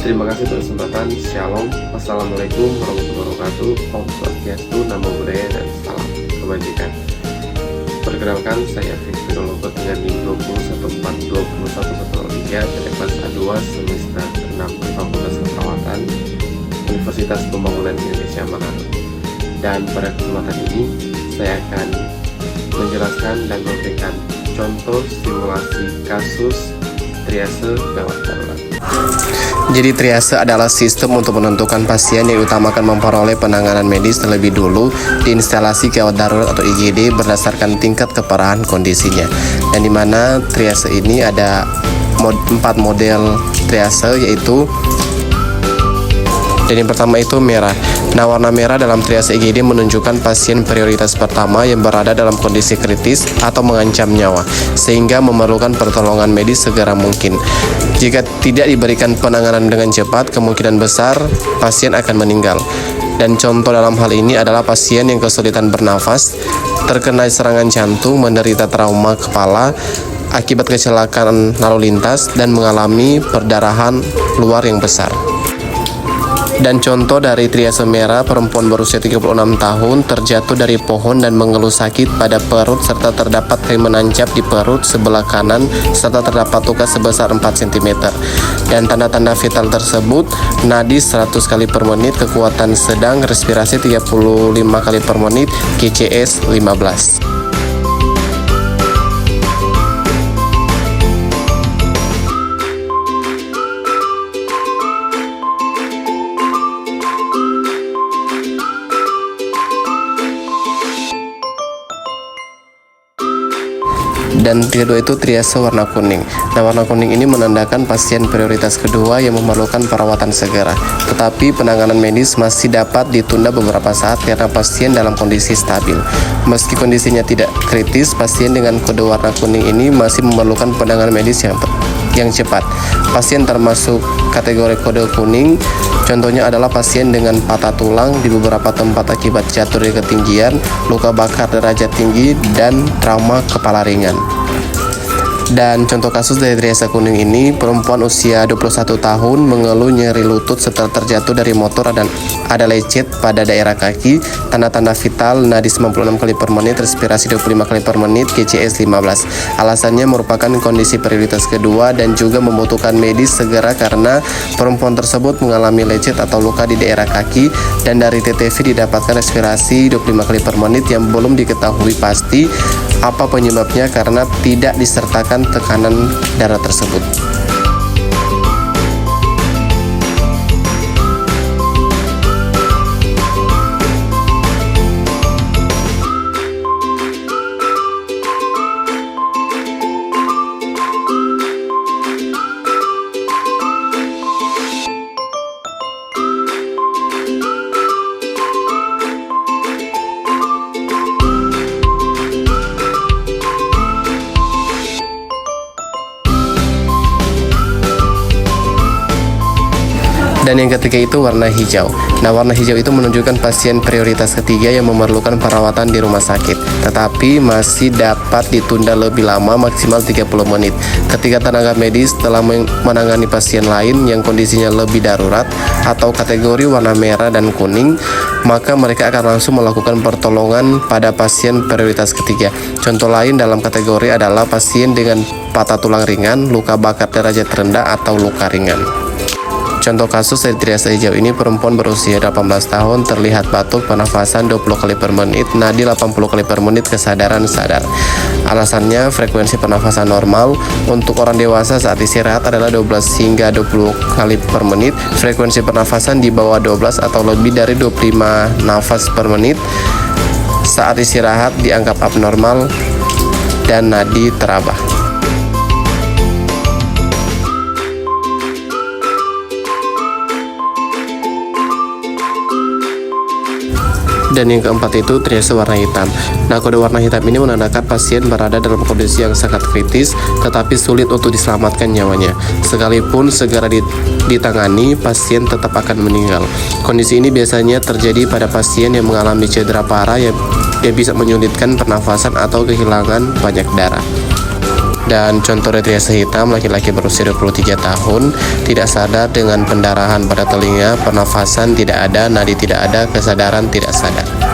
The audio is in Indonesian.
Terima kasih atas kesempatan. Shalom. Assalamualaikum warahmatullahi wabarakatuh. Om Swastiastu, Namo Buddhaya, dan salam kebajikan. Perkenalkan, saya Fikirologo dengan NIM 2142113 dari kelas A2 semester 6 Fakultas Keperawatan Universitas Pembangunan Indonesia Manado. Dan pada kesempatan ini saya akan menjelaskan dan memberikan contoh simulasi kasus triase gawat darurat. Jadi triase adalah sistem untuk menentukan pasien yang diutamakan memperoleh penanganan medis terlebih dulu di instalasi gawat darurat atau IGD berdasarkan tingkat keparahan kondisinya. Dan di mana triase ini ada 4 model triase, yaitu dan yang pertama itu merah. Nah, warna merah dalam triase IGD menunjukkan pasien prioritas pertama yang berada dalam kondisi kritis atau mengancam nyawa, sehingga memerlukan pertolongan medis segera mungkin. Jika tidak diberikan penanganan dengan cepat, kemungkinan besar pasien akan meninggal. Dan contoh dalam hal ini adalah pasien yang kesulitan bernafas, terkena serangan jantung, menderita trauma kepala akibat kecelakaan lalu lintas, dan mengalami perdarahan luar yang besar. Dan contoh dari triase merah, perempuan berusia 36 tahun terjatuh dari pohon dan mengeluh sakit pada perut serta terdapat krim menancap di perut sebelah kanan serta terdapat luka sebesar 4 cm. Dan tanda-tanda vital tersebut: nadi 100 kali per menit, kekuatan sedang, respirasi 35 kali per menit, KCS 15. Dan kedua itu triase warna kuning. Nah, warna kuning ini menandakan pasien prioritas kedua yang memerlukan perawatan segera, tetapi penanganan medis masih dapat ditunda beberapa saat karena pasien dalam kondisi stabil. Meski kondisinya tidak kritis, pasien dengan kode warna kuning ini masih memerlukan penanganan medis yang cepat. Pasien termasuk kategori kode kuning, contohnya adalah pasien dengan patah tulang di beberapa tempat akibat jatuh dari ketinggian, luka bakar derajat tinggi, dan trauma kepala ringan. Dan contoh kasus dari triase kuning ini, perempuan usia 21 tahun mengeluh nyeri lutut setelah terjatuh dari motor dan ada lecet pada daerah kaki. Tanda-tanda vital: nadi 96 kali per menit, respirasi 25 kali per menit, KCS 15. Alasannya merupakan kondisi prioritas kedua dan juga membutuhkan medis segera karena perempuan tersebut mengalami lecet atau luka di daerah kaki, dan dari TTV didapatkan respirasi 25 kali per menit yang belum diketahui pasti apa penyebabnya karena tidak disertakan tekanan darah tersebut. Dan yang ketiga itu warna hijau. Nah, warna hijau itu menunjukkan pasien prioritas ketiga yang memerlukan perawatan di rumah sakit, tetapi masih dapat ditunda lebih lama, maksimal 30 menit. Ketika tenaga medis telah menangani pasien lain yang kondisinya lebih darurat atau kategori warna merah dan kuning, maka mereka akan langsung melakukan pertolongan pada pasien prioritas ketiga. Contoh lain dalam kategori adalah pasien dengan patah tulang ringan, luka bakar derajat rendah, atau luka ringan. Contoh kasus dari triase hijau ini, perempuan berusia 18 tahun terlihat batuk, pernafasan 20 kali per menit, nadi 80 kali per menit, kesadaran sadar. Alasannya frekuensi pernafasan normal untuk orang dewasa saat istirahat adalah 12 hingga 20 kali per menit. Frekuensi pernafasan di bawah 12 atau lebih dari 25 nafas per menit saat istirahat dianggap abnormal dan nadi terabah. Dan yang keempat itu triase warna hitam. Nah, kode warna hitam ini menandakan pasien berada dalam kondisi yang sangat kritis, tetapi sulit untuk diselamatkan nyawanya. Sekalipun segera ditangani, pasien tetap akan meninggal. Kondisi ini biasanya terjadi pada pasien yang mengalami cedera parah yang bisa menyulitkan pernafasan atau kehilangan banyak darah. Dan contoh dari triase hitam, laki-laki berusia 23 tahun, tidak sadar dengan pendarahan pada telinga, pernafasan tidak ada, nadi tidak ada, kesadaran tidak sadar.